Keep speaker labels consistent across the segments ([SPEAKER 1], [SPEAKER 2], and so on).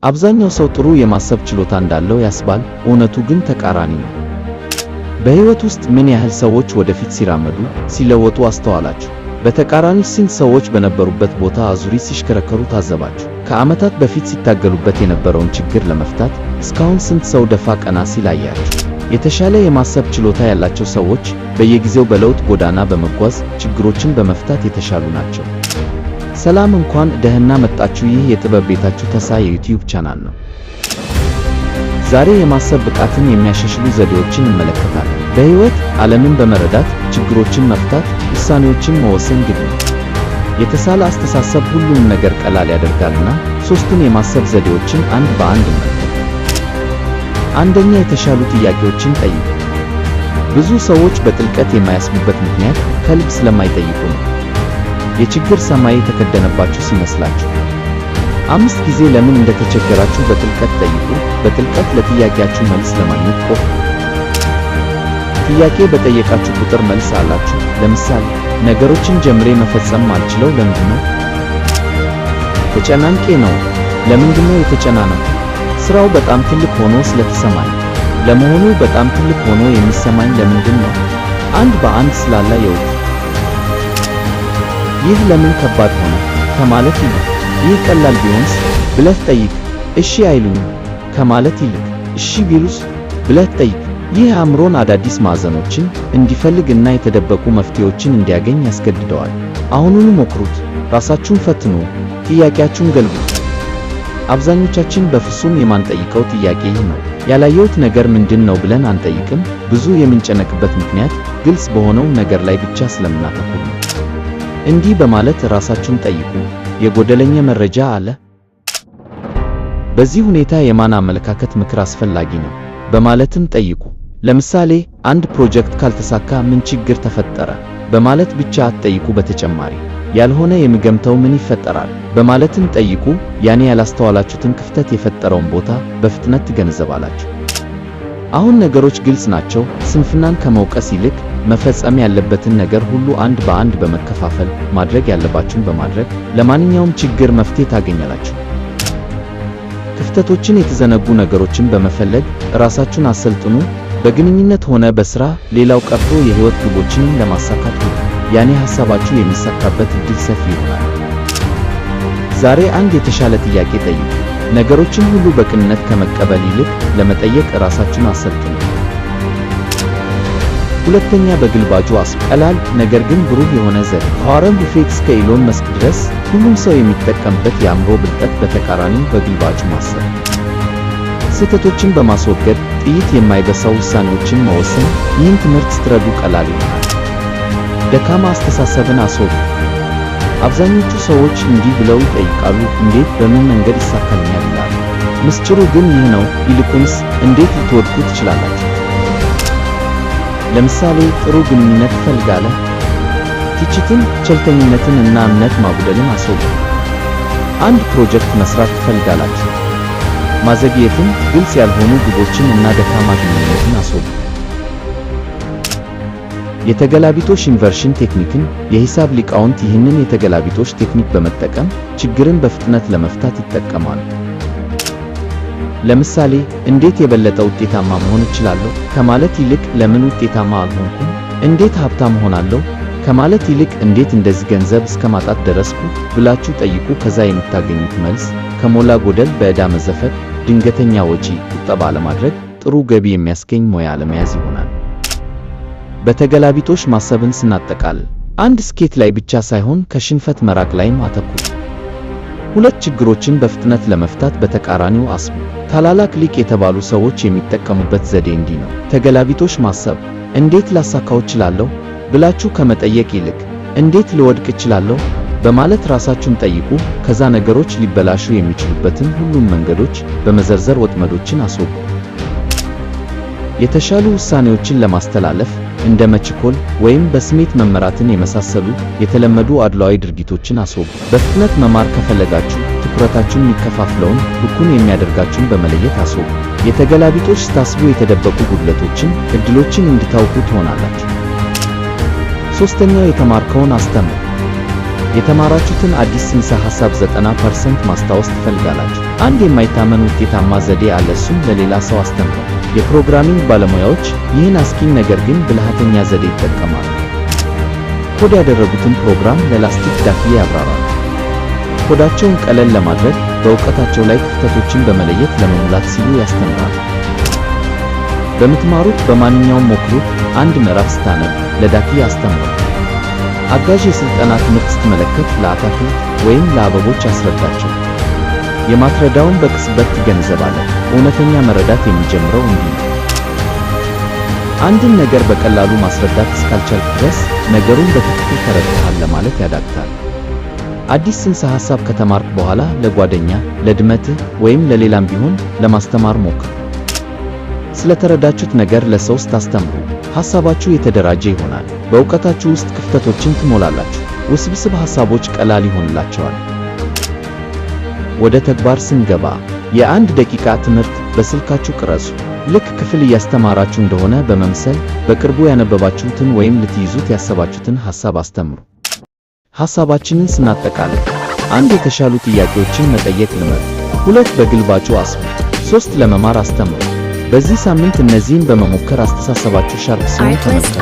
[SPEAKER 1] አብዛኛው ሰው ጥሩ የማሰብ ችሎታ እንዳለው ያስባል፣ እውነቱ ግን ተቃራኒ ነው። በሕይወት ውስጥ ምን ያህል ሰዎች ወደፊት ሲራመዱ፣ ሲለወጡ አስተዋላችሁ? በተቃራኒ ስንት ሰዎች በነበሩበት ቦታ አዙሪት ሲሽከረከሩ ታዘባችሁ? ከዓመታት በፊት ሲታገሉበት የነበረውን ችግር ለመፍታት እስካሁን ስንት ሰው ደፋ ቀና ሲል አያችሁ? የተሻለ የማሰብ ችሎታ ያላቸው ሰዎች በየጊዜው በለውጥ ጎዳና በመጓዝ ችግሮችን በመፍታት የተሻሉ ናቸው። ሰላም፣ እንኳን ደህና መጣችሁ። ይህ የጥበብ ቤታችሁ ተሳ የዩቲዩብ ቻናል ነው። ዛሬ የማሰብ ብቃትን የሚያሻሽሉ ዘዴዎችን እንመለከታለን። በሕይወት ዓለምን በመረዳት ችግሮችን መፍታት፣ ውሳኔዎችን መወሰን ግድ ነው። የተሳለ አስተሳሰብ ሁሉንም ነገር ቀላል ያደርጋልና ሦስቱን የማሰብ ዘዴዎችን አንድ በአንድ እንመልከት። አንደኛ፣ የተሻሉ ጥያቄዎችን ጠይቁ። ብዙ ሰዎች በጥልቀት የማያስቡበት ምክንያት ከልብ ስለማይጠይቁ ነው። የችግር ሰማይ የተከደነባችሁ ሲመስላችሁ 5 ጊዜ ለምን እንደተቸገራችሁ በጥልቀት ጠይቁ። በጥልቀት ለጥያቄያችሁ መልስ ለማግኘት ቆፍሩ። ጥያቄ በጠየቃችሁ ቁጥር መልስ አላችሁ። ለምሳሌ ነገሮችን ጀምሬ መፈጸም ማልችለው ለምንድን ነው? ተጨናንቄ ነው። ለምንድን ነው የተጨናነኩ? ስራው በጣም ትልቅ ሆኖ ስለተሰማኝ። ለመሆኑ በጣም ትልቅ ሆኖ የሚሰማኝ ለምንድን ነው? አንድ በአንድ ስላላ የውት ይህ ለምን ከባድ ሆነ ከማለት ይልቅ ይህ ቀላል ቢሆንስ ብለህ ጠይቅ። እሺ አይሉኝ ከማለት ይልቅ እሺ ቢሉስ ብለህ ጠይቅ። ይህ አእምሮን አዳዲስ ማዕዘኖችን እንዲፈልግ እና የተደበቁ መፍትሄዎችን እንዲያገኝ ያስገድደዋል። አሁኑኑ ሞክሩት። ራሳችሁን ፈትኑ። ጥያቄያችሁን ገልቡ። አብዛኞቻችን በፍጹም የማንጠይቀው ጥያቄ ይህ ነው። ያላየሁት ነገር ምንድን ነው ብለን አንጠይቅም። ብዙ የምንጨነቅበት ምክንያት ግልጽ በሆነው ነገር ላይ ብቻ ስለምናተኩር ነው። እንዲህ በማለት ራሳችሁን ጠይቁ። የጎደለኝ መረጃ አለ? በዚህ ሁኔታ የማን አመለካከት ምክር አስፈላጊ ነው በማለትም ጠይቁ። ለምሳሌ አንድ ፕሮጀክት ካልተሳካ ምን ችግር ተፈጠረ በማለት ብቻ አትጠይቁ። በተጨማሪ ያልሆነ የሚገምተው ምን ይፈጠራል በማለትም ጠይቁ። ያኔ ያላስተዋላችሁትን ክፍተት የፈጠረውን ቦታ በፍጥነት ትገነዘባላችሁ። አሁን ነገሮች ግልጽ ናቸው። ስንፍናን ከመውቀስ ይልቅ መፈጸም ያለበትን ነገር ሁሉ አንድ በአንድ በመከፋፈል ማድረግ ያለባችሁን በማድረግ ለማንኛውም ችግር መፍትሄ ታገኛላችሁ። ክፍተቶችን፣ የተዘነጉ ነገሮችን በመፈለግ ራሳችሁን አሰልጥኑ። በግንኙነት ሆነ በሥራ፣ ሌላው ቀርቶ የሕይወት ግቦችንም ለማሳካት ሁሉ ያኔ ሐሳባችሁ የሚሳካበት ዕድል ሰፊ ይሆናል። ዛሬ አንድ የተሻለ ጥያቄ ጠይቁ። ነገሮችን ሁሉ በቅንነት ከመቀበል ይልቅ ለመጠየቅ ራሳችሁን አሰልጥኑ። ሁለተኛ፣ በግልባጩ አስቡ። ቀላል ነገር ግን ብሩህ የሆነ ዘዴ። ከዋረን ቡፌት እስከ ኢሎን መስክ ድረስ ሁሉም ሰው የሚጠቀምበት የአእምሮ ብልጠት በተቃራኒው በግልባጩ ማሰብ። ስህተቶችን በማስወገድ ጥይት የማይበሳው ውሳኔዎችን መወሰን። ይህን ትምህርት ስትረዱ ቀላል ይሆናል። ደካማ አስተሳሰብን አስወግዱ። አብዛኞቹ ሰዎች እንዲህ ብለው ይጠይቃሉ፣ እንዴት በምን መንገድ ይሳካልኛል ይላሉ። ምስጢሩ ግን ይህ ነው። ይልቁንስ እንዴት ልትወድቁ ትችላላችሁ? ለምሳሌ ጥሩ ግንኙነት ትፈልጋለህ? ትችትን፣ ቸልተኝነትን እና እምነት ማጉደልን አስወግዱ። አንድ ፕሮጀክት መስራት ትፈልጋላችሁ? ማዘግየትን፣ ግልጽ ያልሆኑ ግቦችን እና ደካማ ግንኙነትን አስወግዱ። የተገላቢጦሽ ኢንቨርሽን ቴክኒክን። የሂሳብ ሊቃውንት ይህንን የተገላቢጦሽ ቴክኒክ በመጠቀም ችግርን በፍጥነት ለመፍታት ይጠቀማሉ። ለምሳሌ እንዴት የበለጠ ውጤታማ መሆን እችላለሁ ከማለት ይልቅ ለምን ውጤታማ አልሆንኩም? እንዴት ሀብታም ሆናለሁ ከማለት ይልቅ እንዴት እንደዚህ ገንዘብ እስከ ማጣት ደረስኩ ብላችሁ ጠይቁ። ከዛ የምታገኙት መልስ ከሞላ ጎደል በዕዳ መዘፈቅ፣ ድንገተኛ ወጪ ቁጠባ ለማድረግ ጥሩ ገቢ የሚያስገኝ ሙያ ለመያዝ ይሆናል። በተገላቢጦሽ ማሰብን ስናጠቃልል አንድ ስኬት ላይ ብቻ ሳይሆን ከሽንፈት መራቅ ላይም አተኩሩ። ሁለት ችግሮችን በፍጥነት ለመፍታት በተቃራኒው አስቡ። ታላላቅ ሊቅ የተባሉ ሰዎች የሚጠቀሙበት ዘዴ እንዲህ ነው። ተገላቢጦሽ ማሰብ። እንዴት ላሳካው እችላለሁ ብላችሁ ከመጠየቅ ይልቅ እንዴት ልወድቅ እችላለሁ በማለት ራሳችሁን ጠይቁ። ከዛ ነገሮች ሊበላሹ የሚችሉበትን ሁሉም መንገዶች በመዘርዘር ወጥመዶችን አስወግዱ። የተሻሉ ውሳኔዎችን ለማስተላለፍ እንደ መችኮል ወይም በስሜት መመራትን የመሳሰሉ የተለመዱ አድሏዊ ድርጊቶችን አስወግዱ። በፍጥነት መማር ከፈለጋችሁ ትኩረታችሁን የሚከፋፍለውን ብኩን የሚያደርጋችሁን በመለየት አስወግዱ። የተገላቢጦሽ ስታስቡ የተደበቁ ጉድለቶችን፣ ዕድሎችን እንድታውቁ ትሆናላችሁ። ሦስተኛው፣ የተማርከውን አስተምር። የተማራችሁትን አዲስ ጽንሰ ሐሳብ 90% ማስታወስ ትፈልጋላችሁ። አንድ የማይታመን ውጤታማ ዘዴ አለ። እሱም ለሌላ ሰው አስተምሩ። የፕሮግራሚንግ ባለሙያዎች ይህን አስቂኝ ነገር ግን ብልሃተኛ ዘዴ ይጠቀማሉ። ኮድ ያደረጉትን ፕሮግራም ለላስቲክ ዳክዬ ያብራራሉ። ኮዳቸውን ቀለል ለማድረግ በእውቀታቸው ላይ ክፍተቶችን በመለየት ለመሙላት ሲሉ ያስተምራሉ። በምትማሩት በማንኛውም ሞክሩት። አንድ ምዕራፍ ስታነብ ለዳክዬ አስተምሩ። አጋዥ የሥልጠና ትምህርት ስትመለከት ለአታክልት ወይም ለአበቦች አስረዳቸው። የማትረዳውን በቅጽበት ትገነዘባለህ። እውነተኛ መረዳት የሚጀምረው እንዲህ ነው። አንድን ነገር በቀላሉ ማስረዳት እስካልቻልክ ድረስ ነገሩን በትክክል ተረድተሃል ለማለት ያዳግታል። አዲስ ጽንሰ ሐሳብ ከተማርክ በኋላ ለጓደኛ፣ ለድመትህ ወይም ለሌላም ቢሆን ለማስተማር ሞክር። ስለተረዳችሁት ነገር ለሰው ስታስተምሩ ሐሳባችሁ የተደራጀ ይሆናል። በእውቀታችሁ ውስጥ ክፍተቶችን ትሞላላችሁ። ውስብስብ ሐሳቦች ቀላል ይሆንላቸዋል። ወደ ተግባር ስንገባ የአንድ ደቂቃ ትምህርት በስልካችሁ ቅረጹ። ልክ ክፍል እያስተማራችሁ እንደሆነ በመምሰል በቅርቡ ያነበባችሁትን ወይም ልትይዙት ያሰባችሁትን ሐሳብ አስተምሩ። ሐሳባችንን ስናጠቃልል 1. የተሻሉ ጥያቄዎችን መጠየቅ ልመዱ። 2. በግልባጩ አስቡ። 3. ለመማር አስተምሩ። በዚህ ሳምንት እነዚህን በመሞከር አስተሳሰባችሁ ሻርፕ ሲሆን ተመልከቱ።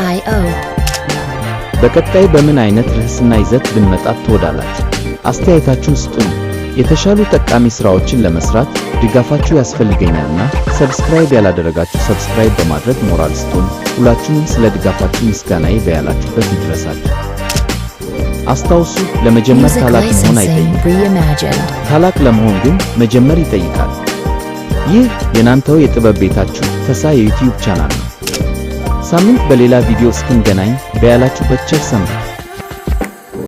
[SPEAKER 1] በቀጣይ በምን አይነት ርዕስና ይዘት ብንመጣ ትወዳላችሁ? አስተያየታችሁን ስጡን። የተሻሉ ጠቃሚ ሥራዎችን ለመስራት ድጋፋችሁ ያስፈልገኛልና ሰብስክራይብ ያላደረጋችሁ ሰብስክራይብ በማድረግ ሞራል ስጡን። ሁላችሁንም ስለ ድጋፋችሁ ምስጋናዬ በያላችሁበት ይድረሳችሁ። አስታውሱ፣ ለመጀመር ታላቅ መሆን አይጠይቅም። ታላቅ ለመሆን ግን መጀመር ይጠይቃል። ይህ የናንተው የጥበብ ቤታችሁ ፈሳ የዩቲዩብ ቻናል ነው። ሳምንት በሌላ ቪዲዮ እስክንገናኝ በያላችሁበት ቸር ሰንብቱ።